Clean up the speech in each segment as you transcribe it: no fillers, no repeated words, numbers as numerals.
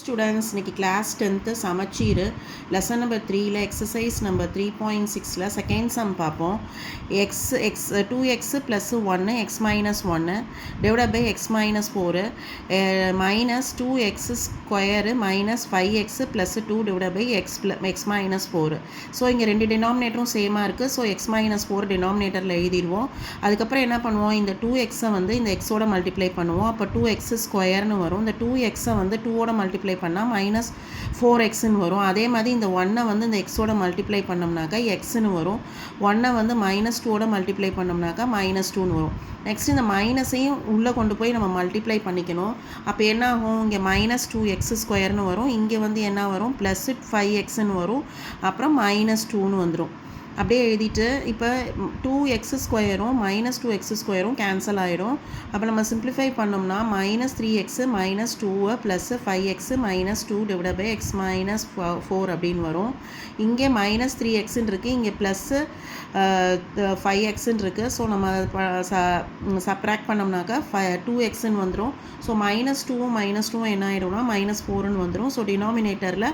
Students இன்னைக்கு class 10th Samacheer lesson number 3ல exercise number 3.6ல செகண்ட் சம் பார்ப்போம். X 2x + 1 x - 1 divided by x - 4 minus 2x square minus 5x + 2 divided by x - 4. So இங்கே ரெண்டு டினாமினேட்டரும் சேமாக இருக்குது. ஸோ x - 4 டினாமினேட்டரில் எழுதிடுவோம். அதுக்கப்புறம் என்ன பண்ணுவோம், இந்த 2xை வந்து இந்த எக்ஸோட மல்டிப்ளை பண்ணுவோம். அப்போ 2x ஸ்கொயர்னு வரும். இந்த 2xை வந்து 2ஓட மல்டிப்ளை பண்ணால் மைனஸ் 4xன்னு வரும். அதே மாதிரி இந்த 1ஐ வந்து இந்த எக்ஸோட மல்டிப்ளை பண்ணோம்னாக்கா எக்ஸ்ன்னு வரும். 1ஐ வந்து மைனஸ் 2ஓட மல்டிப்ளை பண்ணோம்னாக்கா மைனஸ் 2ன்னு வரும். நெக்ஸ்ட் இந்த மைனஸையும் உள்ளே கொண்டு போய் நம்ம மல்டிப்ளை பண்ணிக்கணும். அப்போ என்ன ஆகும், இங்கே மைனஸ் 2x ஸ்கொயர்னு வரும். இங்கே வந்து என்ன வரும், ப்ளஸ் 5xன்னு வரும். அப்புறம் மைனஸ் 2ன்னு வந்துடும். அப்படியே எழுதிட்டு இப்போ 2x ஸ்கொயரும் மைனஸ் 2x ஸ்கொயரும் கேன்சல் ஆகிடும். அப்போ நம்ம சிம்பிளிஃபை பண்ணோம்னா minus 3x minus 2 plus 5x minus 2 divide by x minus 4 அப்படின்னு வரும். இங்கே மைனஸ் 3xன்னு இருக்குது, இங்கே ப்ளஸ்ஸு 5xன்னு இருக்குது. ஸோ நம்ம சப்ராக்ட் பண்ணோம்னாக்கா 2xன்னு வந்துடும். ஸோ மைனஸ் 2ம் என்ன ஆகிடும்னா மைனஸ் 4ன்னு வந்துடும். ஸோ டினாமினேட்டரில்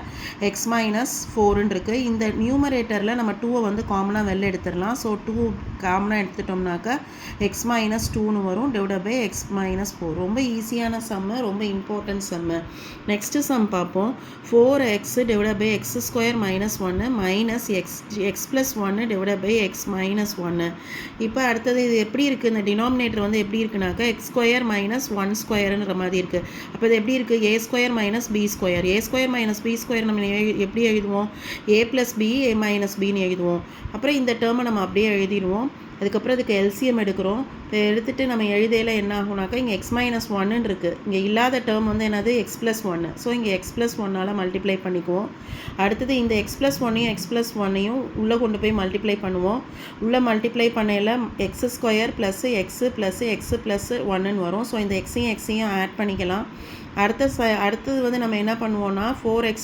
x மைனஸ் 4ன்னு இருக்குது. இந்த நியூமரேட்டரில் நம்ம 2ஐ வந்து காமனாக வெளில எடுத்துடலாம். ஸோ 2 காமனாக எடுத்துட்டோம்னாக்கா x மைனஸ் 2ன்னு வரும் டிவைட் பை x மைனஸ் 4. ரொம்ப ஈஸியான சம்மு, ரொம்ப இம்பார்ட்டன்ட் சம்மு. நெக்ஸ்ட்டு சம் பார்ப்போம். 4x divide by x square minus 1 minus x plus 1 divide by x minus 1. இப்போ அடுத்தது இது எப்படி இருக்குது, இந்த டினாமினேட்டர் வந்து எப்படி இருக்குனாக்கா எக்ஸ் ஸ்கொயர் மைனஸ் 1 ஸ்கொயருன்ற மாதிரி இருக்குது. அப்போ இது எப்படி இருக்குது, ஏ ஸ்கொயர் மைனஸ் பி ஸ்கொயர். ஏ ஸ்கொயர் மைனஸ் பி ஸ்கொயர் நம்ம எப்படி எழுதுவோம், ஏ ப்ளஸ் பி ஏ மைனஸ் பின்னு எழுதுவோம். அப்புறம் இந்த டேர்மை நம்ம அப்படியே எழுதிடுவோம். அதுக்கப்புறம் இதுக்கு எல்சிஎம் எடுக்கிறோம். இப்போ எடுத்துகிட்டு நம்ம எழுதையில் என்ன ஆகுனாக்கா இங்கே எக்ஸ் மைனஸ் 1ன்னு இருக்குது. இங்கே இல்லாத டேர்ம் வந்து என்னது, எக்ஸ் ப்ளஸ் 1. ஸோ இங்கே எக்ஸ் ப்ளஸ் 1ஆல் மல்டிப்ளை பண்ணிக்குவோம். அடுத்தது இந்த எக்ஸ் ப்ளஸ் 1ஐயும் உள்ளே கொண்டு போய் மல்டிப்ளை பண்ணுவோம். உள்ளே மல்டிப்ளை பண்ணையில் X square plus X plus X plus 1ன்னு வரும். ஸோ இந்த எக்ஸையும் ஆட் பண்ணிக்கலாம். அடுத்தது வந்து நம்ம என்ன பண்ணுவோம்னா 4x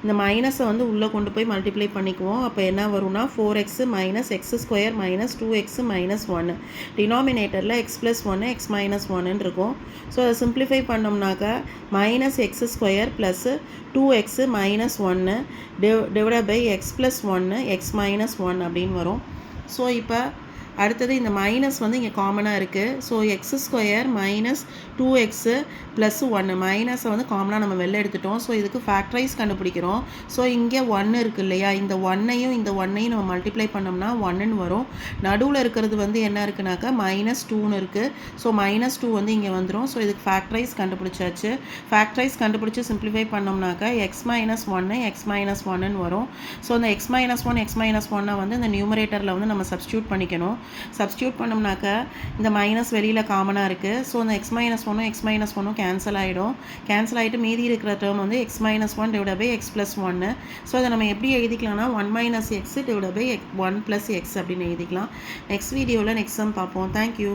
இந்த மைனஸை வந்து உள்ளே கொண்டு போய் மல்டிப்ளை பண்ணிக்குவோம். அப்போ என்ன வரும்னா 4x minus X square minus 2x minus 1. டினாமினேட்டரில் எக்ஸ் ப்ளஸ் 1 எக்ஸ் மைனஸ் 1ன்னு இருக்கும். ஸோ அதை சிம்பிளிஃபை பண்ணோம்னாக்கா minus X square plus 2x minus 1 divide by X plus 1 X minus 1 அப்படின்னு வரும். ஸோ இப்போ அடுத்தது இந்த மைனஸ் வந்து இங்கே காமனாக இருக்குது. So X square minus 2x plus 1 மைனஸை வந்து காமனாக நம்ம வெளில எடுத்துட்டோம். ஸோ இதுக்கு ஃபேக்டரைஸ் கண்டுபிடிக்கிறோம். ஸோ இங்கே 1 இருக்குது இல்லையா, இந்த 1ஐயும் நம்ம மல்டிப்ளை பண்ணோம்னா 1ன்னு வரும். நடுவில் இருக்கிறது வந்து என்ன இருக்குனாக்கா மைனஸ் 2ன்னு இருக்குது. ஸோ மைனஸ் 2 வந்து இங்கே வந்துடும். ஸோ இதுக்கு ஃபேக்டரைஸ் கண்டுபிடிச்சாச்சு. ஃபேக்டரைஸ் கண்டுபிடிச்சி சிம்பிளிஃபை பண்ணோம்னாக்கா எக்ஸ் மைனஸ் 1 எக்ஸ் மைனஸ் 1ன்னு வரும். ஸோ இந்த எக்ஸ் மைனஸ் 1 வந்து இந்த நியூமரேட்டரில் வந்து நம்ம சப்ஸ்டியூட் பண்ணிக்கணும். சப்ஸ்டியூட் பண்ணோம்னாக்கா இந்த மைனஸ் வெளியில் காமனாக இருக்குது. ஸோ இந்த எக்ஸ் மைனஸ் 1 கேன்சல் ஆகிடும். கேன்சல் ஆகிட்டு மீதி இருக்கிற டேர்ம் வந்து x minus 1 divide by X plus 1. So அதை நம்ம எப்படி எழுதிக்கலாம்னா 1 minus x divide by 1 plus x அப்படின்னு எழுதிக்கலாம். நெக்ஸ்ட் வீடியோவில் நெக்ஸ்ட் சம் பார்ப்போம். தேங்க்யூ.